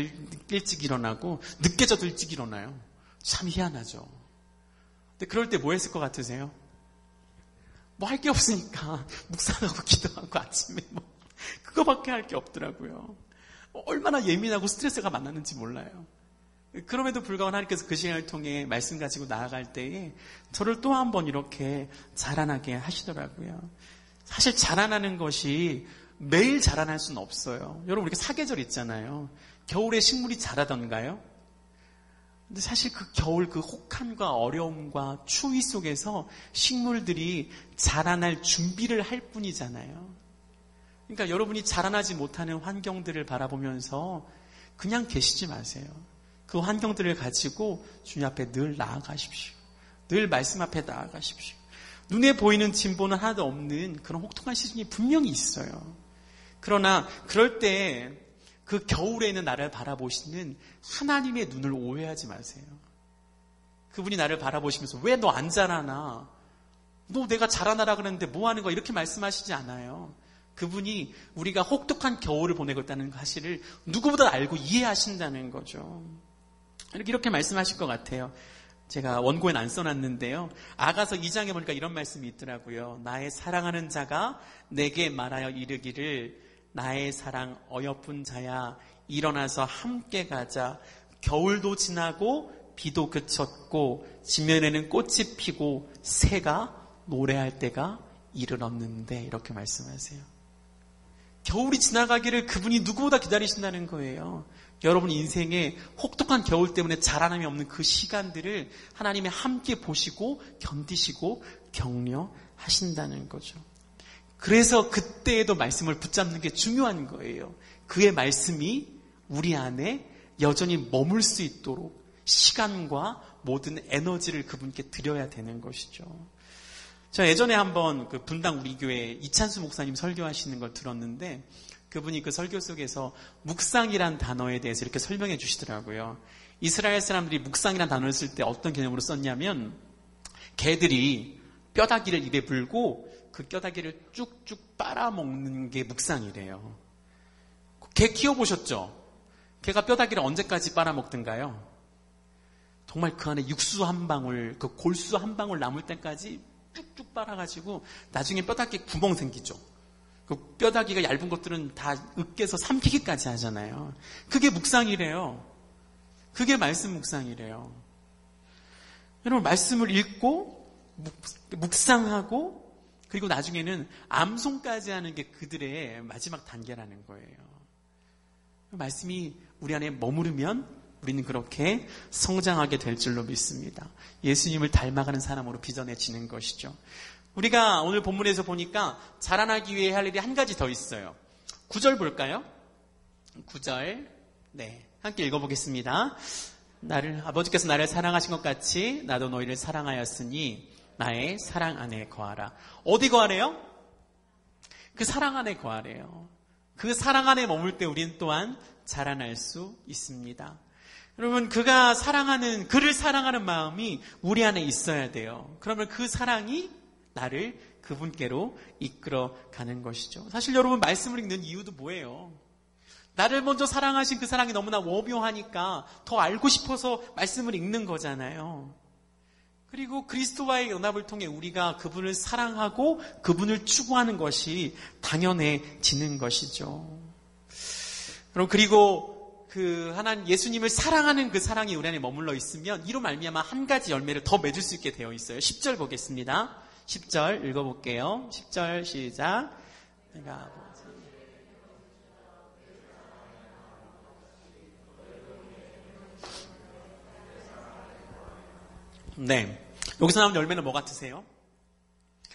A: 일찍 일어나고 늦게 자도 일찍 일어나요. 참 희한하죠. 근데 그럴 때 뭐 했을 것 같으세요? 뭐 할 게 없으니까 묵상하고 기도하고 아침에 뭐 그거밖에 할 게 없더라고요. 얼마나 예민하고 스트레스가 많았는지 몰라요. 그럼에도 불구하고 하나님께서 그 시간을 통해 말씀 가지고 나아갈 때에 저를 또 한 번 이렇게 자라나게 하시더라고요. 사실 자라나는 것이 매일 자라날 수는 없어요. 여러분 우리가 사계절 있잖아요. 겨울에 식물이 자라던가요? 근데 사실 그 겨울 그 혹한과 어려움과 추위 속에서 식물들이 자라날 준비를 할 뿐이잖아요. 그러니까 여러분이 자라나지 못하는 환경들을 바라보면서 그냥 계시지 마세요. 그 환경들을 가지고 주님 앞에 늘 나아가십시오. 늘 말씀 앞에 나아가십시오. 눈에 보이는 진보는 하나도 없는 그런 혹독한 시즌이 분명히 있어요. 그러나 그럴 때 그 겨울에는 나를 바라보시는 하나님의 눈을 오해하지 마세요. 그분이 나를 바라보시면서 왜 너 안 자라나? 너 내가 자라나라 그랬는데 뭐 하는 거야? 이렇게 말씀하시지 않아요. 그분이 우리가 혹독한 겨울을 보내고 있다는 사실을 누구보다 알고 이해하신다는 거죠. 이렇게 말씀하실 것 같아요. 제가 원고엔 안 써놨는데요. 아가서 2장에 보니까 이런 말씀이 있더라고요. 나의 사랑하는 자가 내게 말하여 이르기를 나의 사랑 어여쁜 자야 일어나서 함께 가자. 겨울도 지나고 비도 그쳤고 지면에는 꽃이 피고 새가 노래할 때가 이르렀는데 이렇게 말씀하세요. 겨울이 지나가기를 그분이 누구보다 기다리신다는 거예요. 여러분 인생에 혹독한 겨울 때문에 자라남이 없는 그 시간들을 하나님이 함께 보시고 견디시고 격려하신다는 거죠. 그래서 그때에도 말씀을 붙잡는 게 중요한 거예요. 그의 말씀이 우리 안에 여전히 머물 수 있도록 시간과 모든 에너지를 그분께 드려야 되는 것이죠. 저 예전에 한번 그 분당 우리 교회 이찬수 목사님 설교하시는 걸 들었는데 그분이 그 설교 속에서 묵상이란 단어에 대해서 이렇게 설명해 주시더라고요. 이스라엘 사람들이 묵상이란 단어를 쓸 때 어떤 개념으로 썼냐면 개들이 뼈다귀를 입에 불고 그 뼈다귀를 쭉쭉 빨아먹는 게 묵상이래요. 개 키워보셨죠? 개가 뼈다귀를 언제까지 빨아먹든가요? 정말 그 안에 육수 한 방울, 그 골수 한 방울 남을 때까지 쭉쭉 빨아가지고 나중에 뼈다귀에 구멍 생기죠. 그 뼈다귀가 얇은 것들은 다 으깨서 삼키기까지 하잖아요. 그게 묵상이래요. 그게 말씀 묵상이래요. 여러분 말씀을 읽고 묵상하고 그리고 나중에는 암송까지 하는 게 그들의 마지막 단계라는 거예요. 말씀이 우리 안에 머무르면 우리는 그렇게 성장하게 될 줄로 믿습니다. 예수님을 닮아가는 사람으로 빚어내지는 것이죠. 우리가 오늘 본문에서 보니까 자라나기 위해 할 일이 한 가지 더 있어요. 9절 볼까요? 9절 네, 함께 읽어보겠습니다. 아버지께서 나를 사랑하신 것 같이 나도 너희를 사랑하였으니 나의 사랑 안에 거하라. 어디 거하래요? 그 사랑 안에 거하래요. 그 사랑 안에 머물 때 우리는 또한 자라날 수 있습니다. 여러분 그를 사랑하는 마음이 우리 안에 있어야 돼요. 그러면 그 사랑이 나를 그분께로 이끌어 가는 것이죠. 사실 여러분 말씀을 읽는 이유도 뭐예요? 나를 먼저 사랑하신 그 사랑이 너무나 오묘하니까 더 알고 싶어서 말씀을 읽는 거잖아요. 그리고 그리스도와의 연합을 통해 우리가 그분을 사랑하고 그분을 추구하는 것이 당연해지는 것이죠. 그리고 하나님 예수님을 사랑하는 그 사랑이 우리 안에 머물러 있으면 이로 말미암아 한 가지 열매를 더 맺을 수 있게 되어 있어요. 10절 보겠습니다. 10절 읽어볼게요. 10절 시작. 네. 여기서 나온 열매는 뭐 같으세요?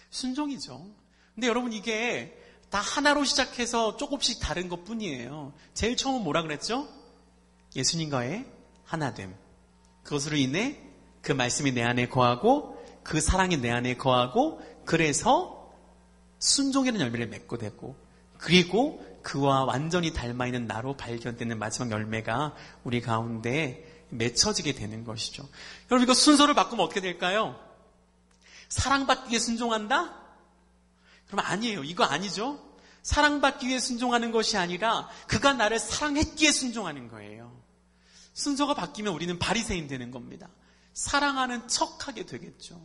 A: 순종이죠. 근데 여러분 이게 다 하나로 시작해서 조금씩 다른 것 뿐이에요. 제일 처음은 뭐라 그랬죠? 예수님과의 하나됨. 그것으로 인해 그 말씀이 내 안에 거하고 그 사랑이 내 안에 거하고 그래서 순종이라는 열매를 맺고 되고 그리고 그와 완전히 닮아있는 나로 발견되는 마지막 열매가 우리 가운데 맺혀지게 되는 것이죠. 여러분 이거 순서를 바꾸면 어떻게 될까요? 사랑받기 위해 순종한다? 그럼 아니에요. 이거 아니죠. 사랑받기 위해 순종하는 것이 아니라 그가 나를 사랑했기에 순종하는 거예요. 순서가 바뀌면 우리는 바리새인 되는 겁니다. 사랑하는 척하게 되겠죠.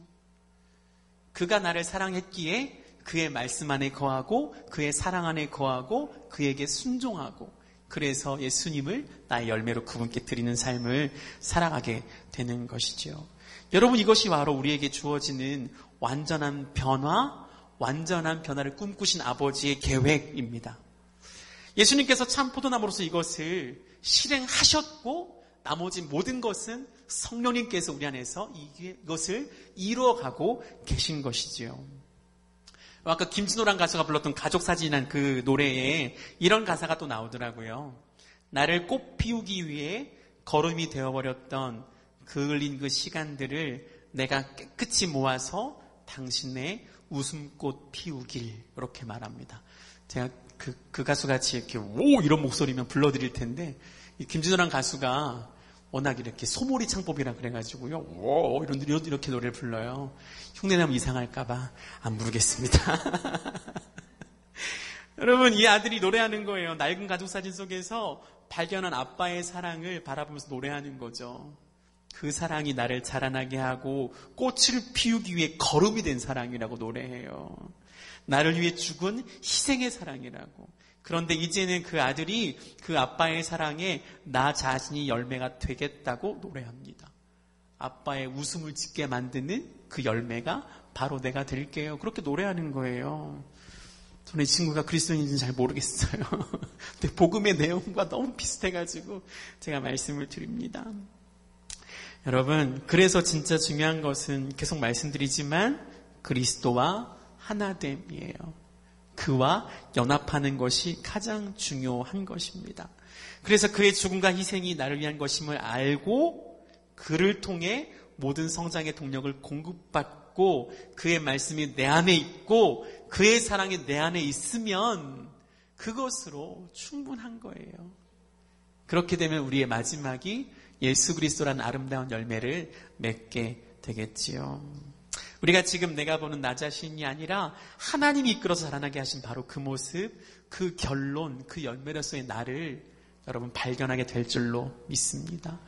A: 그가 나를 사랑했기에 그의 말씀 안에 거하고 그의 사랑 안에 거하고 그에게 순종하고 그래서 예수님을 나의 열매로 그분께 드리는 삶을 살아가게 되는 것이죠. 여러분 이것이 바로 우리에게 주어지는 완전한 변화를 꿈꾸신 아버지의 계획입니다. 예수님께서 참 포도나무로서 이것을 실행하셨고 나머지 모든 것은 성령님께서 우리 안에서 이것을 이루어가고 계신 것이지요. 아까 김진호란 가수가 불렀던 가족사진이란 그 노래에 이런 가사가 또 나오더라고요. 나를 꽃 피우기 위해 걸음이 되어버렸던 그을린 그 시간들을 내가 깨끗이 모아서 당신의 웃음꽃 피우길 이렇게 말합니다. 제가 그 가수같이 이렇게 오 이런 목소리면 불러드릴 텐데 이 김진호란 가수가 워낙 이렇게 소몰이 창법이라 그래가지고요. 오 이렇게 노래를 불러요. 흉내나면 이상할까봐 안 부르겠습니다. 여러분 이 아들이 노래하는 거예요. 낡은 가족사진 속에서 발견한 아빠의 사랑을 바라보면서 노래하는 거죠. 그 사랑이 나를 자라나게 하고 꽃을 피우기 위해 걸음이 된 사랑이라고 노래해요. 나를 위해 죽은 희생의 사랑이라고. 그런데 이제는 그 아들이 그 아빠의 사랑에 나 자신이 열매가 되겠다고 노래합니다. 아빠의 웃음을 짓게 만드는 그 열매가 바로 내가 될게요. 그렇게 노래하는 거예요. 저는 이 친구가 그리스도인인지는 잘 모르겠어요. 근데 복음의 내용과 너무 비슷해가지고 제가 말씀을 드립니다. 여러분, 그래서 진짜 중요한 것은 계속 말씀드리지만 그리스도와 하나됨이에요. 그와 연합하는 것이 가장 중요한 것입니다. 그래서 그의 죽음과 희생이 나를 위한 것임을 알고 그를 통해 모든 성장의 동력을 공급받고 그의 말씀이 내 안에 있고 그의 사랑이 내 안에 있으면 그것으로 충분한 거예요. 그렇게 되면 우리의 마지막이 예수 그리스도라는 아름다운 열매를 맺게 되겠지요. 우리가 지금 내가 보는 나 자신이 아니라 하나님이 이끌어서 자라나게 하신 바로 그 모습, 그 결론, 그 열매로서의 나를 여러분 발견하게 될 줄로 믿습니다.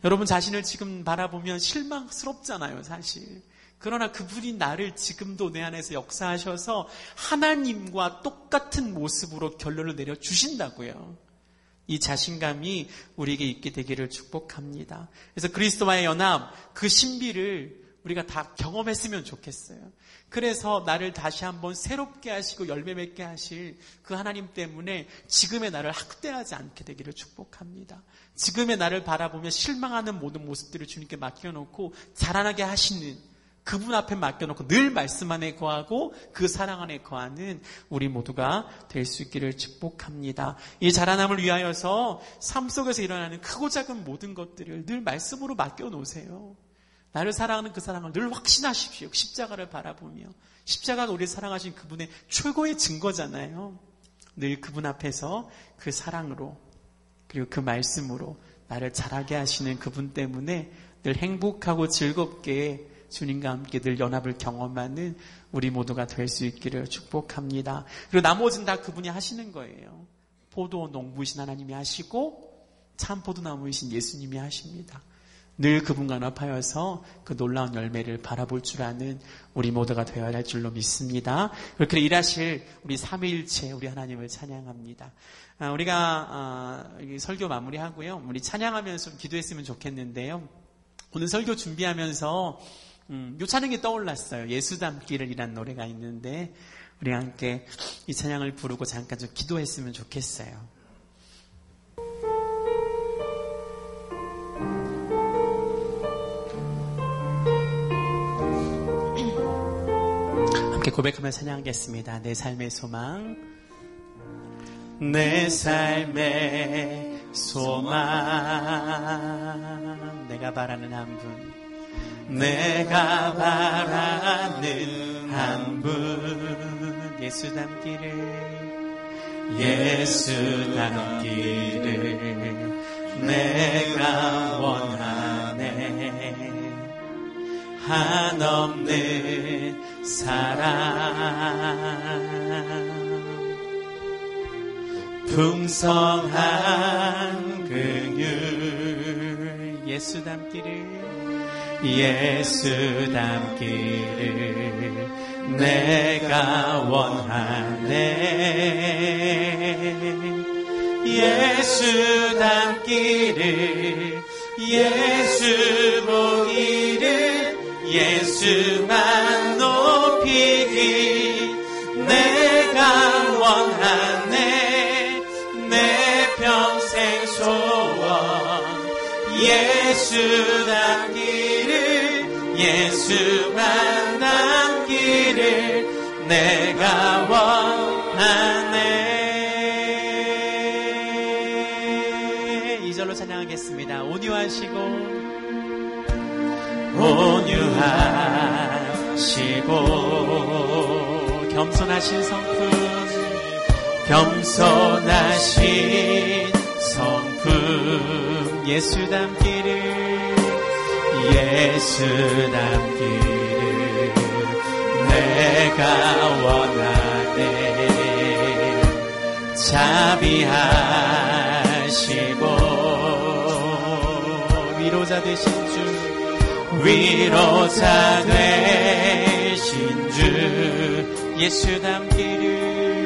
A: 여러분 자신을 지금 바라보면 실망스럽잖아요, 사실. 그러나 그분이 나를 지금도 내 안에서 역사하셔서 하나님과 똑같은 모습으로 결론을 내려주신다고요. 이 자신감이 우리에게 있게 되기를 축복합니다. 그래서 그리스도와의 연합, 그 신비를 우리가 다 경험했으면 좋겠어요. 그래서 나를 다시 한번 새롭게 하시고 열매 맺게 하실 그 하나님 때문에 지금의 나를 학대하지 않게 되기를 축복합니다. 지금의 나를 바라보며 실망하는 모든 모습들을 주님께 맡겨놓고 자라나게 하시는 그분 앞에 맡겨놓고 늘 말씀 안에 거하고 그 사랑 안에 거하는 우리 모두가 될 수 있기를 축복합니다. 이 자라남을 위하여서 삶 속에서 일어나는 크고 작은 모든 것들을 늘 말씀으로 맡겨놓으세요. 나를 사랑하는 그 사랑을 늘 확신하십시오. 십자가를 바라보며. 십자가가 우리를 사랑하신 그분의 최고의 증거잖아요. 늘 그분 앞에서 그 사랑으로 그리고 그 말씀으로 나를 자라게 하시는 그분 때문에 늘 행복하고 즐겁게 주님과 함께 늘 연합을 경험하는 우리 모두가 될 수 있기를 축복합니다. 그리고 나머지는 다 그분이 하시는 거예요. 포도 농부이신 하나님이 하시고 참 포도나무이신 예수님이 하십니다. 늘 그분과 연합하여서 그 놀라운 열매를 바라볼 줄 아는 우리 모두가 되어야 할 줄로 믿습니다. 그렇게 일하실 우리 삼위일체 우리 하나님을 찬양합니다. 우리가 설교 마무리하고요. 우리 찬양하면서 기도했으면 좋겠는데요. 오늘 설교 준비하면서 요 찬양이 떠올랐어요. 예수 닮기를이라는 노래가 있는데 우리 함께 이 찬양을 부르고 잠깐 좀 기도했으면 좋겠어요. 함께 고백하며 찬양하겠습니다. 내 삶의 소망, 내 삶의 소망. 내가 바라는 한 분, 내가 바라는 한 분, 예수 닮기를, 예수 닮기를 내가 원하네. 한없는 사랑, 풍성한 긍휼, 예수 닮기를, 예수 닮기를 내가 원하네. 예수 닮기를, 예수 보기를, 예수만 높이기 내가 원하네. 내 평생 소원, 예수 닮기를, 예수만 닮기를 내가 원하네. 2절로 찬양하겠습니다. 온유하시고, 온유하시고 겸손하신 성품, 겸손하신 성품, 예수 닮기를, 예수 닮기를 내가 원하네. 자비하시고 위로자 되신 주, 위로자 되신 주, 예수 닮기를,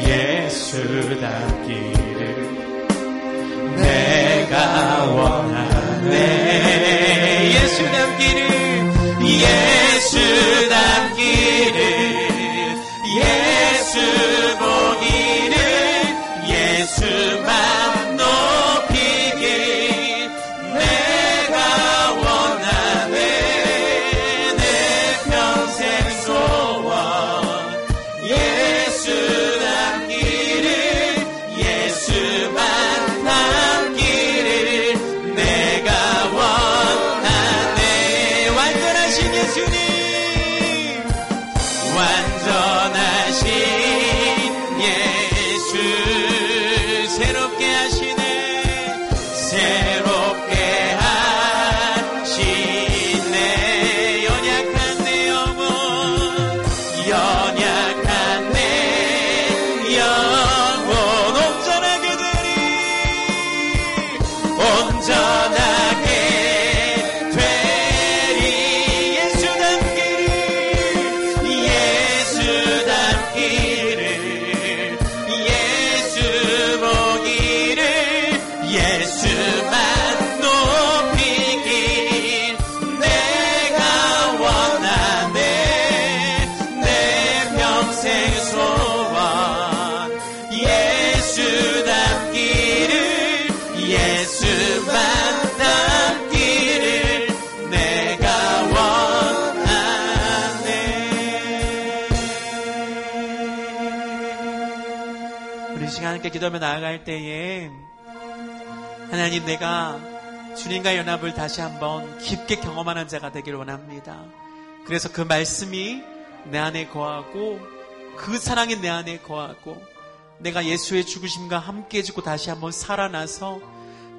A: 예수 닮기를 내가 원하네. 예수 닮기를, 예수 닮기를, 예수 보기를, 예수만 높이길 내가 원하네. 내 평생 소원, 예수 닮기를, 예수만 닮기를 내가 원하네. 완전하신 예수님, 완전하신 예수, 새롭게 하시네. 새롭게 하시네. 연약한 내 영혼, 연약한 내 영혼 온전하게 되리, 온전하게 되리. 예수 닮기를, 예수 닮기를, 예수 보기를, 예수만 높이길 내가 원하네. 내 평생 소원, 예수 닮기를, 예수만 닮기를 내가 원하네. 우리 시간 함께 기도하며 나아갈 때에 하나님, 내가 주님과의 연합을 다시 한번 깊게 경험하는 자가 되길 원합니다. 그래서 그 말씀이 내 안에 거하고, 그 사랑이 내 안에 거하고, 내가 예수의 죽으심과 함께 죽고 다시 한번 살아나서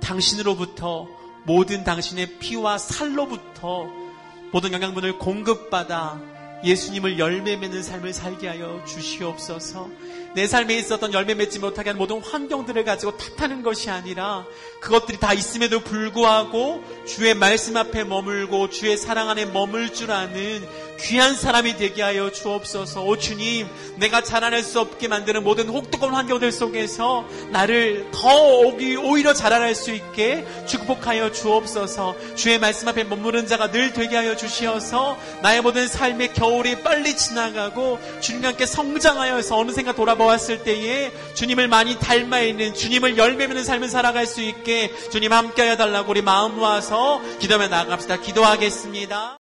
A: 당신으로부터, 모든 당신의 피와 살로부터 모든 영양분을 공급받아 예수님을 열매 맺는 삶을 살게 하여 주시옵소서. 내 삶에 있었던 열매 맺지 못하게 하는 모든 환경들을 가지고 탓하는 것이 아니라, 그것들이 다 있음에도 불구하고 주의 말씀 앞에 머물고 주의 사랑 안에 머물 줄 아는 귀한 사람이 되게 하여 주옵소서. 오 주님, 내가 자라날 수 없게 만드는 모든 혹독한 환경들 속에서 나를 더 오히려 자라날 수 있게 축복하여 주옵소서. 주의 말씀 앞에 머무른 자가 늘 되게 하여 주시어서 나의 모든 삶의 겨울이 빨리 지나가고 주님과 함께 성장하여서 어느샌가 돌아보았을 때에 주님을 많이 닮아 있는, 주님을 열매 맺는 삶을 살아갈 수 있게 주님 함께하여 달라고 우리 마음 모아서 기도하며 나아갑시다. 기도하겠습니다.